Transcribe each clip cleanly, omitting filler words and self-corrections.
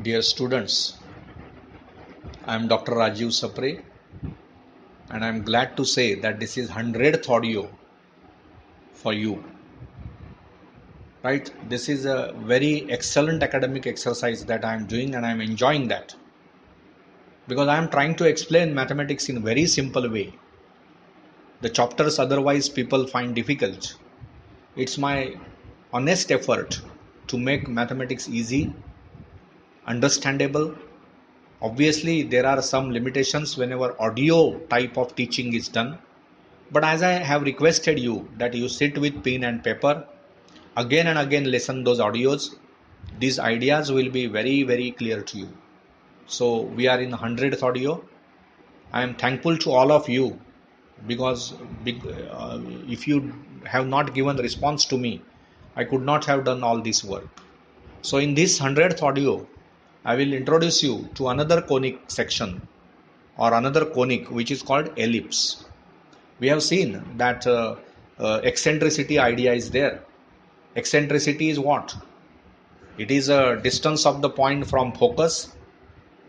Dear students, I am Dr. Rajiv Sapre and I am glad to say that this is 100th audio for you. Right? This is a very excellent academic exercise that I am doing and I am enjoying that. Because I am trying to explain mathematics in a very simple way. The chapters otherwise people find difficult. It's my honest effort to make mathematics easy, understandable. Obviously, there are some limitations whenever audio type of teaching is done. But as I have requested you that you sit with pen and paper, again and again listen those audios, these ideas will be very, very clear to you. So we are in 100th audio. I am thankful to all of you because if you have not given response to me, I could not have done all this work. So in this 100th audio, I will introduce you to another conic section or another conic which is called ellipse. We have seen that eccentricity idea is there. Eccentricity is what? It is a distance of the point from focus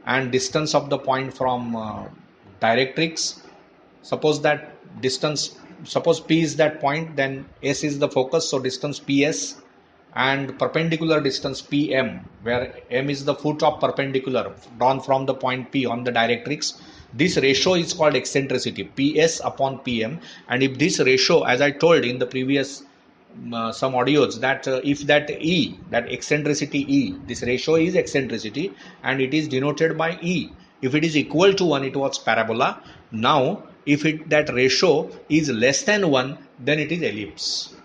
and distance of the point from directrix. Suppose P is that point, then S is the focus, so distance PS, and perpendicular distance PM, where M is the foot of perpendicular drawn from the point P on the directrix. This ratio is called eccentricity, PS upon PM. And if this ratio, as I told in the previous some audios, that if that E, that eccentricity E, this ratio is eccentricity and it is denoted by E. If it is equal to 1, it was parabola. Now, if that ratio is less than 1, then it is ellipse.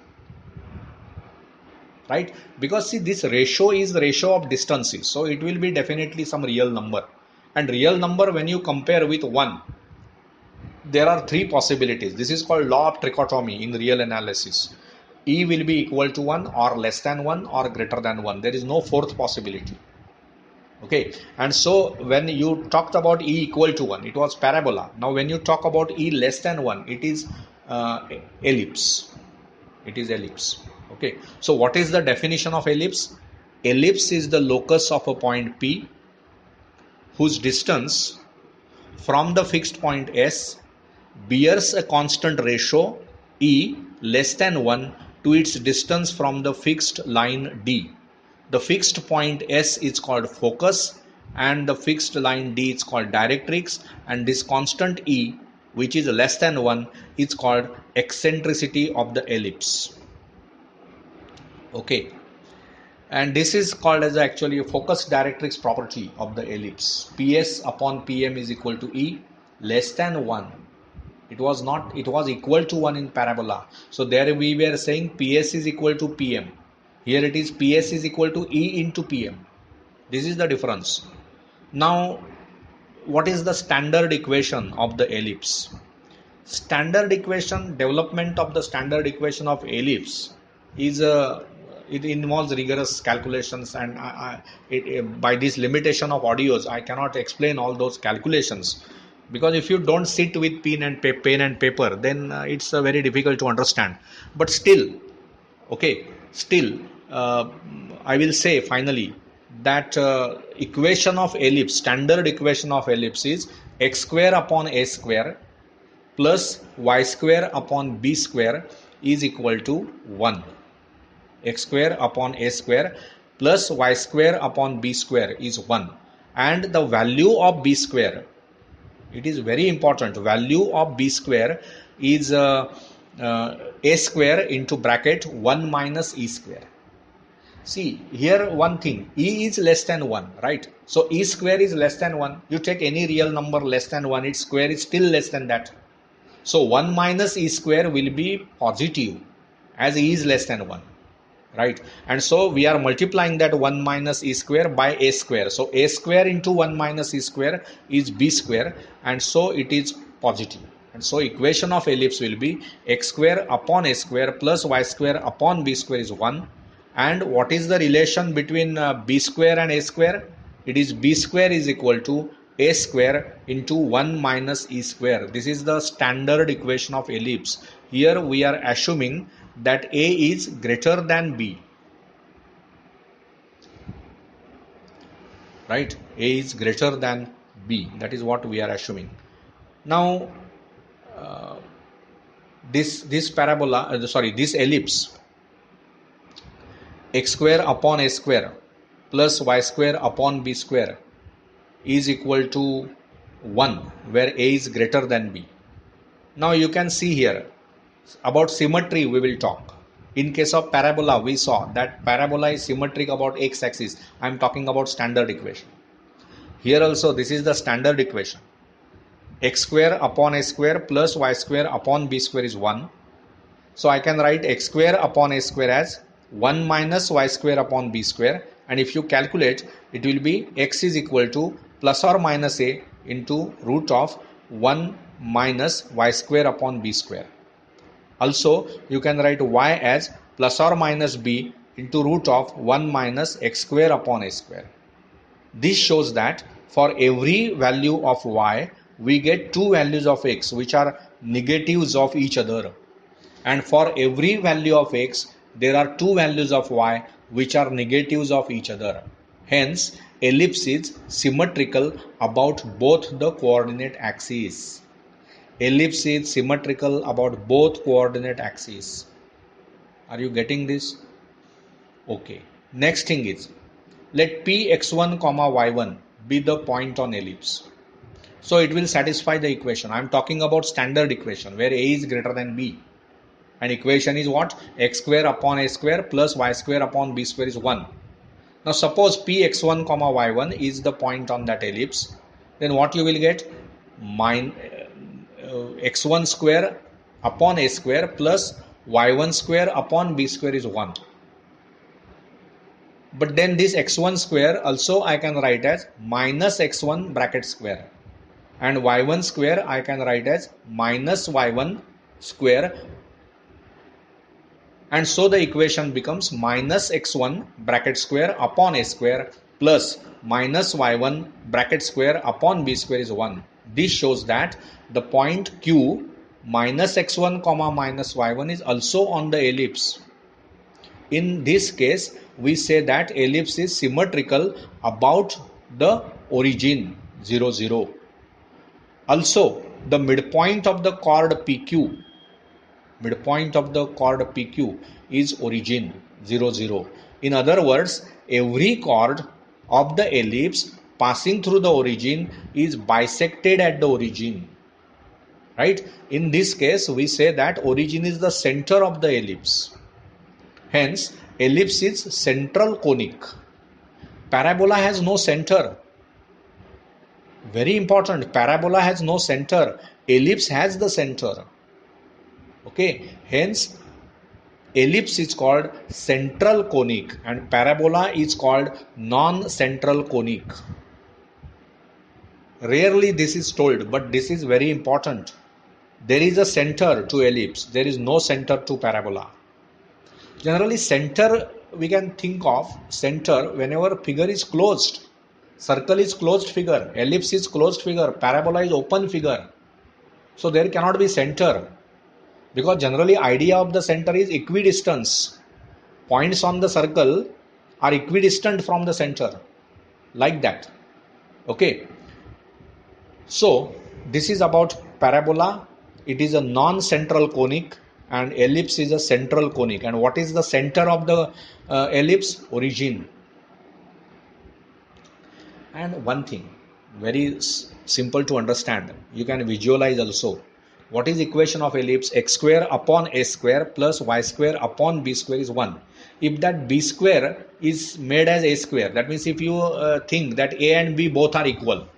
Right? Because see, this ratio is the ratio of distances. So it will be definitely some real number. And real number, when you compare with 1, there are three possibilities. This is called law of trichotomy in real analysis. E will be equal to 1 or less than 1 or greater than 1. There is no fourth possibility. Okay, and so when you talked about E equal to 1, it was parabola. Now when you talk about E less than 1, it is ellipse. It is ellipse. Okay, so what is the definition of ellipse? Ellipse is the locus of a point P whose distance from the fixed point S bears a constant ratio E less than 1 to its distance from the fixed line D. The fixed point S is called focus and the fixed line D is called directrix, and this constant E, which is less than 1, is called eccentricity of the ellipse. Okay, and this is called as actually a focus directrix property of the ellipse. PS upon PM is equal to E less than 1. It was equal to 1 in parabola. So there we were saying PS is equal to PM. Here it is PS is equal to E into PM. This is the difference. Now, what is the standard equation of the ellipse? Standard equation, development of the standard equation of ellipse is it involves rigorous calculations, and by this limitation of audios, I cannot explain all those calculations. Because if you don't sit with pen and paper, then it's very difficult to understand. But still, okay, I will say finally that equation of ellipse, standard equation of ellipse is x square upon a square plus y square upon b square is equal to 1. X square upon a square plus y square upon b square is 1. And the value of b square, it is very important, value of b square is a square into bracket 1 minus e square. See here one thing, e is less than 1, right? So e square is less than 1. You take any real number less than 1, its square is still less than that. So 1 minus e square will be positive as e is less than 1. Right, and so we are multiplying that 1 minus e square by a square. So a square into 1 minus e square is b square, and so it is positive. And so equation of ellipse will be x square upon a square plus y square upon b square is 1. And what is the relation between b square and a square? It is b square is equal to a square into 1 minus e square. This is the standard equation of ellipse. Here we are assuming that a is greater than b. right? A is greater than B. That is what we are assuming. Now, uh, this parabola, this ellipse, x square upon a square plus y square upon b square is equal to 1, where a is greater than b. Now you can see here, about symmetry we will talk. In case of parabola, we saw that parabola is symmetric about x-axis. I am talking about standard equation. Here also this is the standard equation. X square upon a square plus y square upon b square is 1. So I can write x square upon a square as 1 minus y square upon b square, and if you calculate, it will be x is equal to plus or minus a into root of 1 minus y square upon b square. Also, you can write y as plus or minus b into root of 1 minus x square upon a square. This shows that for every value of y, we get two values of x which are negatives of each other. And for every value of x, there are two values of y which are negatives of each other. Hence, ellipse is symmetrical about both the coordinate axes. Ellipse is symmetrical about both coordinate axes. Are you getting this? Okay. Next thing is, let p x1 comma y1 be the point on ellipse. So it will satisfy the equation. I am talking about standard equation where a is greater than b. And equation is what? X square upon a square plus y square upon b square is 1. Now suppose p x1 comma y1 is the point on that ellipse. Then what you will get? X1 square upon a square plus y1 square upon b square is 1. But then this x1 square also I can write as minus x1 bracket square. And y1 square I can write as minus y1 square. And so the equation becomes minus x1 bracket square upon a square plus minus y1 bracket square upon b square is 1. This shows that the point Q minus x1 comma minus y1 is also on the ellipse. In this case, we say that ellipse is symmetrical about the origin 0, 0. Also, the midpoint of the chord PQ is origin 0, 0. In other words, every chord of the ellipse passing through the origin is bisected at the origin. Right? In this case, we say that origin is the center of the ellipse. Hence, ellipse is central conic. Parabola has no center. Very important, parabola has no center. Ellipse has the center. Okay, hence ellipse is called central conic and parabola is called non-central conic. Rarely this is told, but this is very important. There is a center to ellipse. There is no center to parabola. Generally, center we can think of center whenever figure is closed. Circle is closed figure, ellipse is closed figure, parabola is open figure. So there cannot be center. Because generally idea of the center is equidistance. Points on the circle are equidistant from the center. Like that. Okay. So this is about parabola. It is a non-central conic and ellipse is a central conic. And what is the center of the ellipse? Origin. And one thing, very simple to understand. You can visualize also. What is equation of ellipse? X square upon a square plus y square upon b square is 1. If that b square is made as a square, that means if you think that a and b both are equal,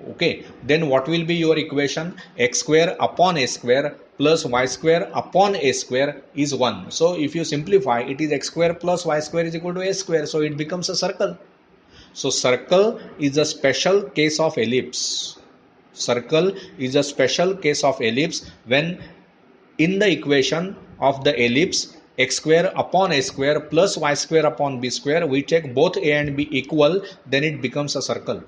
okay, then what will be your equation? X square upon a square plus y square upon a square is 1. So if you simplify, it is x square plus y square is equal to a square. So it becomes a circle. So circle is a special case of ellipse. Circle is a special case of ellipse when in the equation of the ellipse x square upon a square plus y square upon b square, we take both a and b equal, then it becomes a circle.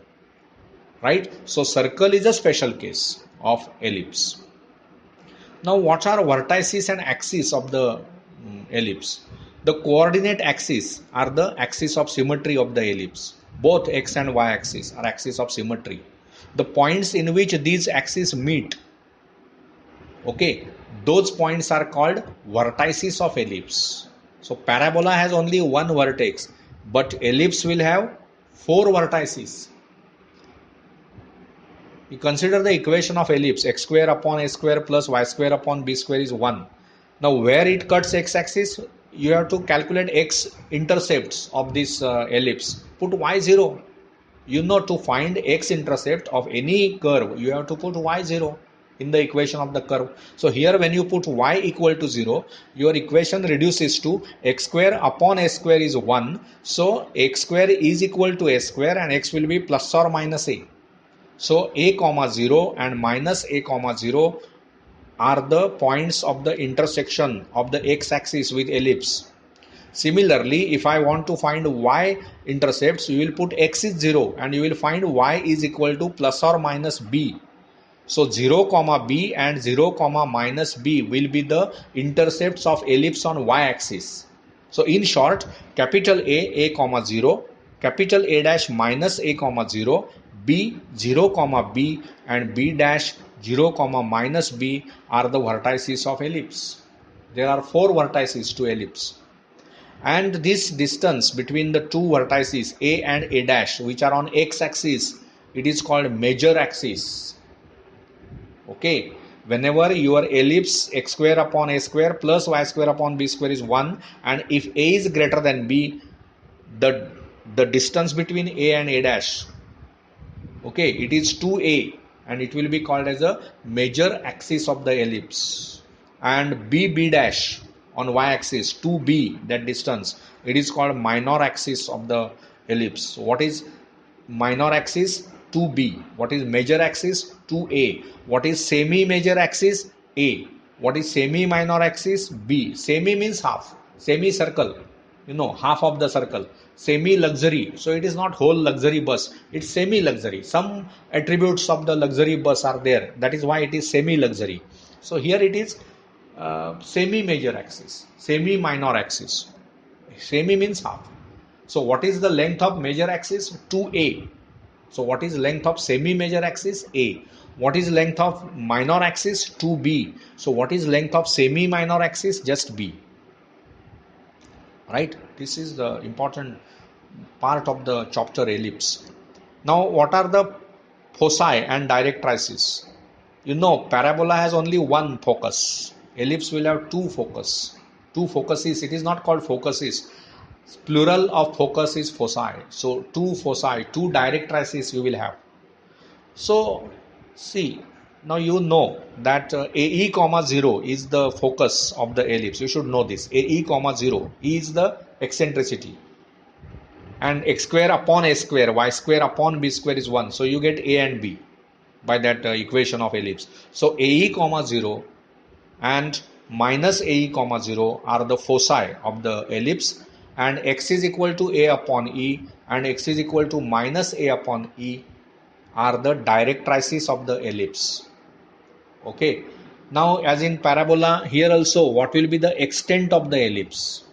Right? So circle is a special case of ellipse. Now what are vertices and axes of the ellipse? The coordinate axes are the axis of symmetry of the ellipse. Both x and y axis are axis of symmetry. The points in which these axes meet, okay, those points are called vertices of ellipse. So parabola has only one vertex, but ellipse will have 4 vertices. You consider the equation of ellipse, x square upon a square plus y square upon b square is 1. Now where it cuts x axis, you have to calculate x intercepts of this ellipse. Put y 0. You know, to find x intercept of any curve, you have to put y 0 in the equation of the curve. So here when you put y equal to 0, your equation reduces to x square upon a square is 1. So x square is equal to a square and x will be plus or minus a. So a comma 0 and minus a comma 0 are the points of the intersection of the x-axis with ellipse. Similarly, if I want to find y intercepts, you will put x is 0 and you will find y is equal to plus or minus b. So 0 comma b and 0 comma minus b will be the intercepts of ellipse on y-axis. So in short, capital A comma 0, capital A dash minus a comma 0, b 0 comma b and b dash 0 comma minus b are the vertices of ellipse. There are 4 vertices to ellipse. And this distance between the two vertices a and a dash, which are on x-axis, it is called major axis. Okay, whenever your ellipse x square upon a square plus y square upon b square is 1, and if a is greater than b, the distance between a and a dash, okay, it is 2a and it will be called as a major axis of the ellipse. And b dash on y-axis 2b, that distance, it is called minor axis of the ellipse. What is minor axis? 2b. What is major axis? 2a. What is semi-major axis? A. What is semi-minor axis? B. Semi means half. Semi-circle, you know, half of the circle. Semi-luxury, so it is not whole luxury bus, it's semi-luxury. Some attributes of the luxury bus are there, that is why it is semi-luxury. So here it is semi-major axis, semi-minor axis. Semi means half. So what is the length of major axis? 2a. So what is length of semi-major axis? A. What is length of minor axis? 2b. So what is length of semi-minor axis? Just b. Right? This is the important part of the chapter ellipse. Now what are the foci and directrices? You know, parabola has only one focus. Ellipse will have two focus. Two focuses. It is not called focuses. Plural of focus is foci. So two foci, two directrices you will have. So see, now you know that AE comma 0 is the focus of the ellipse. You should know this. AE comma 0 is the eccentricity. And x square upon a square, y square upon b square is 1. So you get a and b by that equation of ellipse. So AE comma 0 and minus AE comma 0 are the foci of the ellipse, and x is equal to a upon e and x is equal to minus a upon e are the directrices of the ellipse. Okay, now as in parabola, here also what will be the extent of the ellipse?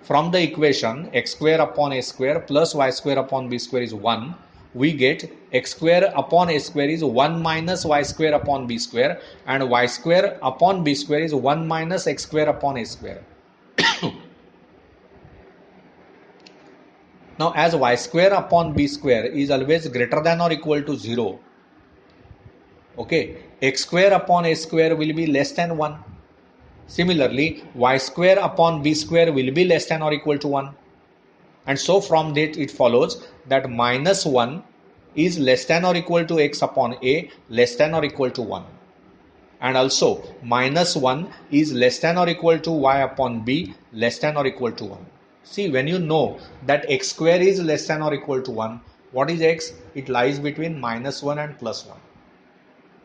From the equation x square upon a square plus y square upon b square is 1, we get x square upon a square is 1 minus y square upon b square, and y square upon b square is 1 minus x square upon a square. Now as y square upon b square is always greater than or equal to 0, okay, x square upon a square will be less than 1. Similarly, y square upon b square will be less than or equal to 1. And so from that it follows that minus 1 is less than or equal to x upon a less than or equal to 1. And also minus 1 is less than or equal to y upon b less than or equal to 1. See, when you know that x square is less than or equal to 1, what is x? It lies between minus 1 and plus 1.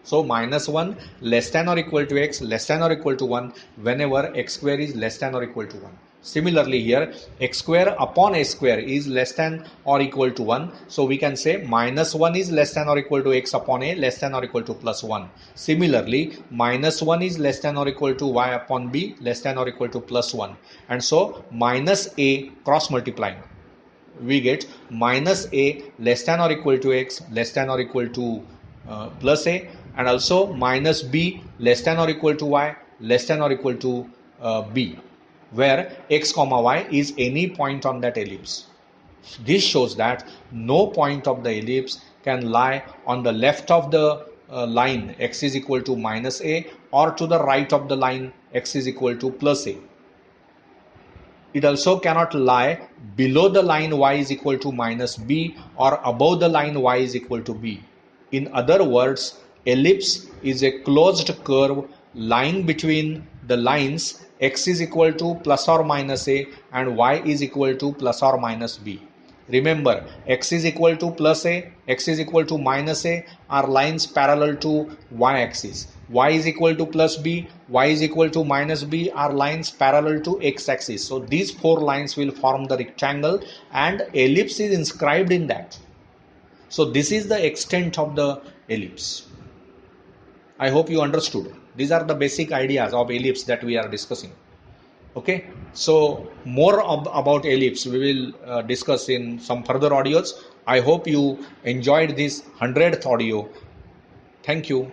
So minus 1 less than or equal to x less than or equal to 1 whenever x square is less than or equal to 1. Similarly here x square upon a square is less than or equal to 1. So we can say minus 1 is less than or equal to x upon a less than or equal to plus 1. Similarly minus 1 is less than or equal to y upon b less than or equal to plus 1. And so minus a cross multiplying. we get minus a less than or equal to x less than or equal to plus a, and also minus b less than or equal to y less than or equal to b, where x comma y is any point on that ellipse. This shows that no point of the ellipse can lie on the left of the line x is equal to minus a or to the right of the line x is equal to plus a. It also cannot lie below the line y is equal to minus b or above the line y is equal to b. In other words, ellipse is a closed curve lying between the lines x is equal to plus or minus a and y is equal to plus or minus b. Remember, x is equal to plus a, x is equal to minus a are lines parallel to y-axis. Y is equal to plus b, y is equal to minus b are lines parallel to x-axis. So these four lines will form the rectangle and ellipse is inscribed in that. So this is the extent of the ellipse. I hope you understood. These are the basic ideas of ellipse that we are discussing. Okay, so more about ellipse we will discuss in some further audios. I hope you enjoyed this 100th audio. Thank you.